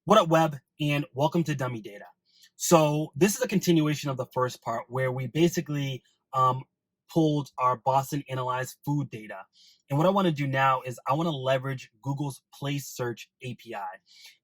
What up, Web, and welcome to Dummy Data. So this is a continuation of the first part where we basically um, pulled our Boston analyzed food data. And what I want to do now is I want to leverage Google's Place Search API.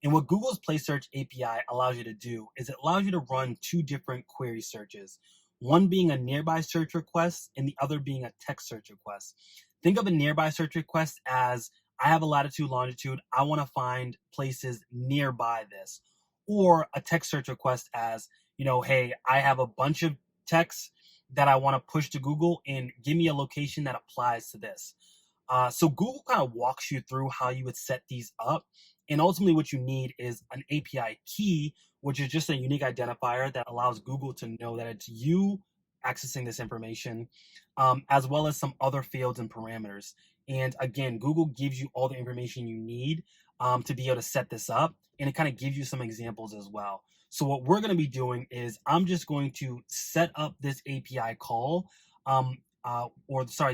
And what Google's Place Search API allows you to do is it allows you to run two different query searches, one being a nearby search request and the other being a text search request. Think of a nearby search request as I have a latitude, longitude. I want to find places nearby this. Or a text search request as, hey, I have a bunch of texts that I want to push to Google and give me a location that applies to this. So Google kind of walks you through how you would set these up. And ultimately, what you need is an API key, which is just a unique identifier that allows Google to know that it's you accessing this information, as well as some other fields and parameters. And again, Google gives you all the information you need to be able to set this up. And it kind of gives you some examples as well. So what we're going to be doing is I'm just going to set up this API call,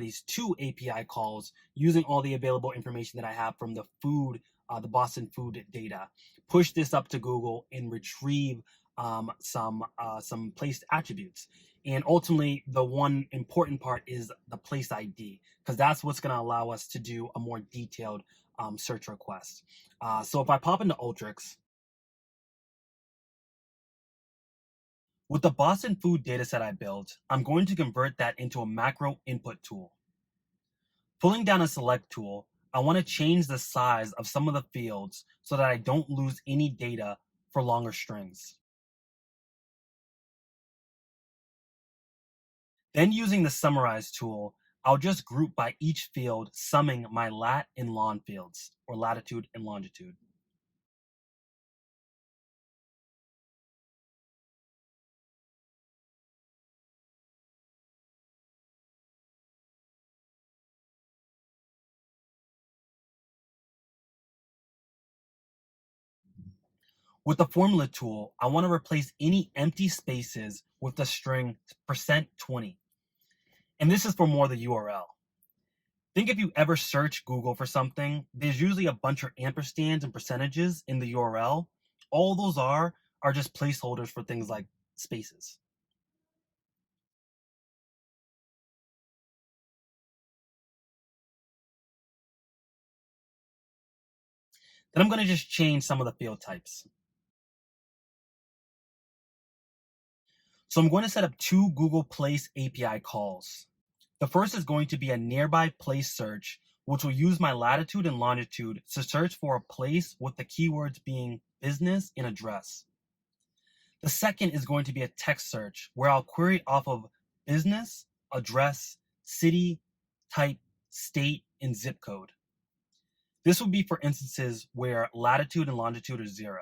these two API calls using all the available information that I have from the Boston food data. Push this up to Google and retrieve some placed attributes. And ultimately, the one important part is the place ID, because that's what's going to allow us to do a more detailed search request. So if I pop into Ultrix, with the Boston food dataset I built, I'm going to convert that into a macro input tool. Pulling down a select tool, I want to change the size of some of the fields so that I don't lose any data for longer strings. Then using the summarize tool, I'll just group by each field, summing my lat and lon fields, or latitude and longitude. With the formula tool, I want to replace any empty spaces with the string %20. And this is for more the URL. Think if you ever search Google for something, there's usually a bunch of ampersands and percentages in the URL. All those are just placeholders for things like spaces. Then I'm going to just change some of the field types. So I'm going to set up two Google Place API calls. The first is going to be a nearby place search, which will use my latitude and longitude to search for a place with the keywords being business and address. The second is going to be a text search where I'll query off of business, address, city, type, state, and zip code. This would be for instances where latitude and longitude are 0.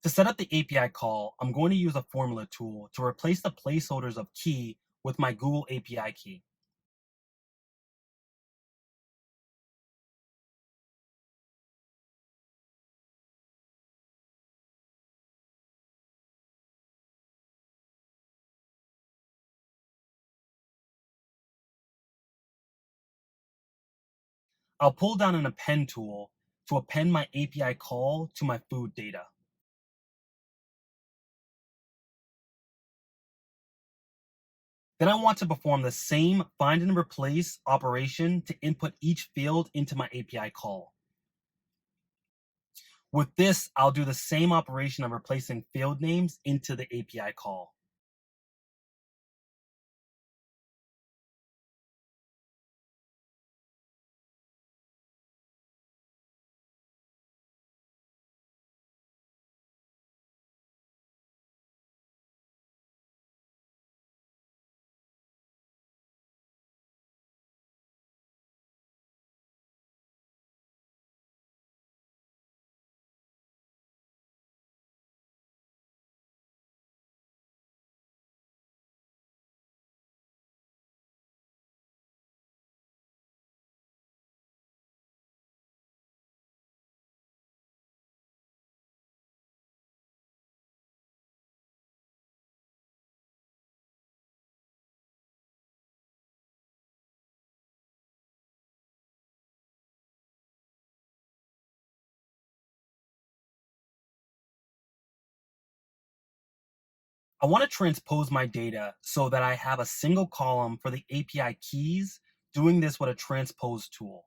To set up the API call, I'm going to use a formula tool to replace the placeholders of key with my Google API key. I'll pull down an append tool to append my API call to my food data. Then I want to perform the same find and replace operation to input each field into my API call. With this, I'll do the same operation of replacing field names into the API call. I want to transpose my data so that I have a single column for the API keys, doing this with a transpose tool,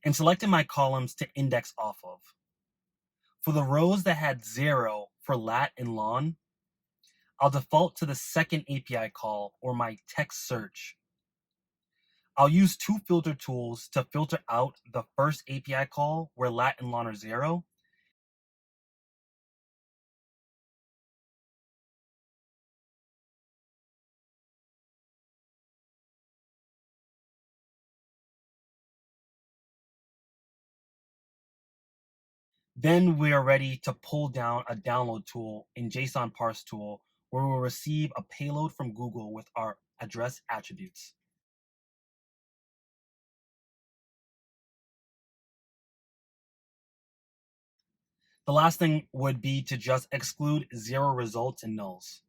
and selecting my columns to index off of. For the rows that had 0 for lat and lon, I'll default to the second API call, or my text search. I'll use two filter tools to filter out the first API call where lat and lon are 0. Then we are ready to pull down a download tool in JSON parse tool, where we'll receive a payload from Google with our address attributes. The last thing would be to just exclude 0 results and nulls.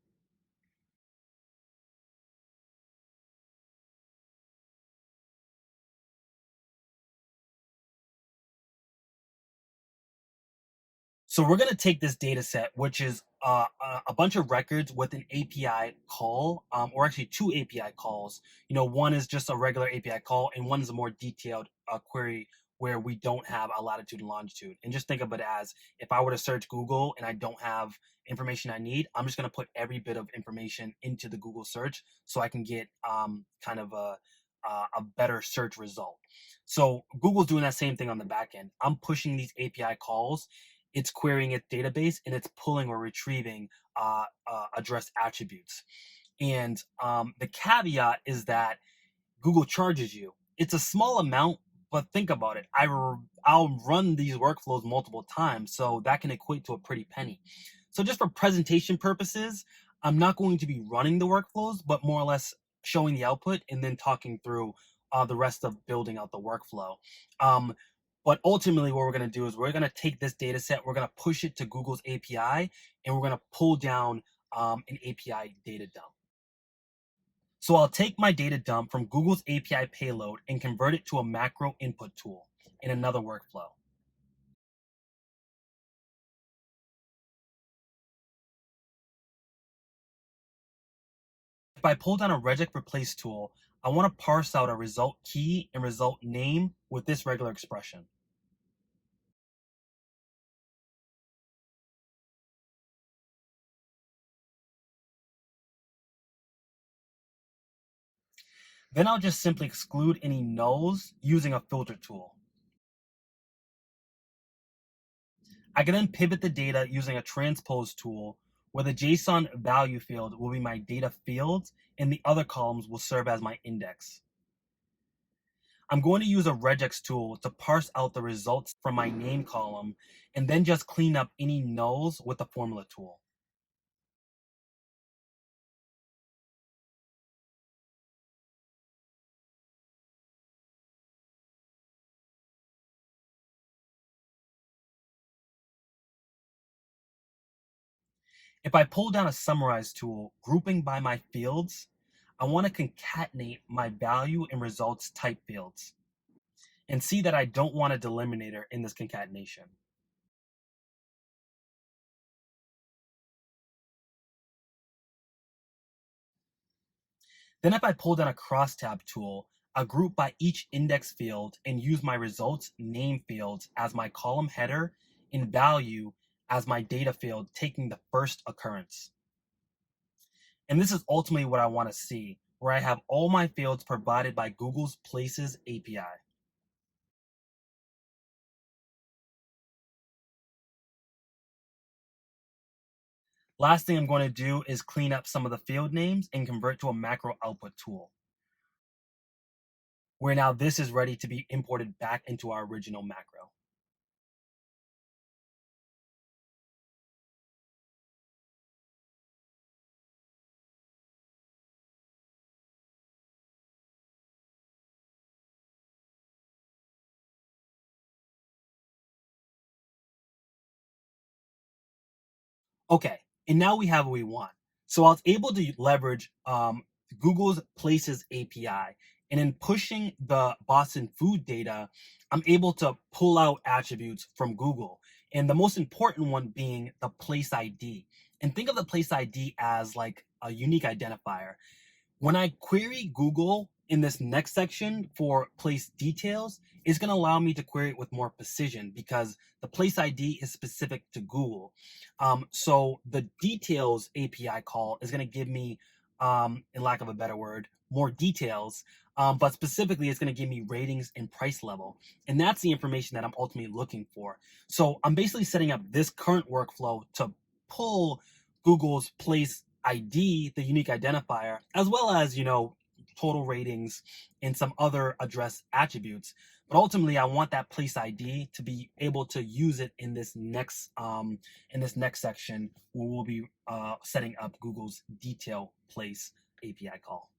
So we're going to take this data set, which is a bunch of records with an API call, or actually two API calls. One is just a regular API call, and one is a more detailed query where we don't have a latitude and longitude. And just think of it as, if I were to search Google and I don't have information I need, I'm just going to put every bit of information into the Google search so I can get kind of a better search result. So Google's doing that same thing on the back end. I'm pushing these API calls, it's querying its database, and it's pulling or retrieving address attributes. And the caveat is that Google charges you. It's a small amount, but think about it. I'll run these workflows multiple times, so that can equate to a pretty penny. So just for presentation purposes, I'm not going to be running the workflows, but more or less showing the output and then talking through the rest of building out the workflow. But ultimately, what we're going to do is we're going to take this data set, we're going to push it to Google's API, and we're going to pull down an API data dump. So I'll take my data dump from Google's API payload and convert it to a macro input tool in another workflow. If I pull down a regex replace tool, I want to parse out a result key and result name with this regular expression. Then I'll just simply exclude any nulls using a filter tool. I can then pivot the data using a transpose tool, where the JSON value field will be my data fields and the other columns will serve as my index. I'm going to use a regex tool to parse out the results from my name column and then just clean up any nulls with the formula tool. If I pull down a summarize tool, grouping by my fields, I want to concatenate my value and results type fields and see that I don't want a delimiter in this concatenation. Then if I pull down a crosstab tool, I'll group by each index field and use my results name fields as my column header and value as my data field, taking the first occurrence. And this is ultimately what I want to see, where I have all my fields provided by Google's Places API. Last thing I'm going to do is clean up some of the field names and convert to a macro output tool, where now this is ready to be imported back into our original macro. Okay, and now we have what we want. So I was able to leverage Google's Places API, and in pushing the Boston food data, I'm able to pull out attributes from Google, and the most important one being the place ID. And think of the place ID as like a unique identifier. When I query Google in this next section for place details, it's going to allow me to query it with more precision because the place ID is specific to Google. So the details API call is going to give me, in lack of a better word, more details. But specifically, it's going to give me ratings and price level. And that's the information that I'm ultimately looking for. So I'm basically setting up this current workflow to pull Google's place ID, the unique identifier, as well as, total ratings and some other address attributes. But ultimately, I want that place ID to be able to use it in this next section where we'll be setting up Google's detail place API call.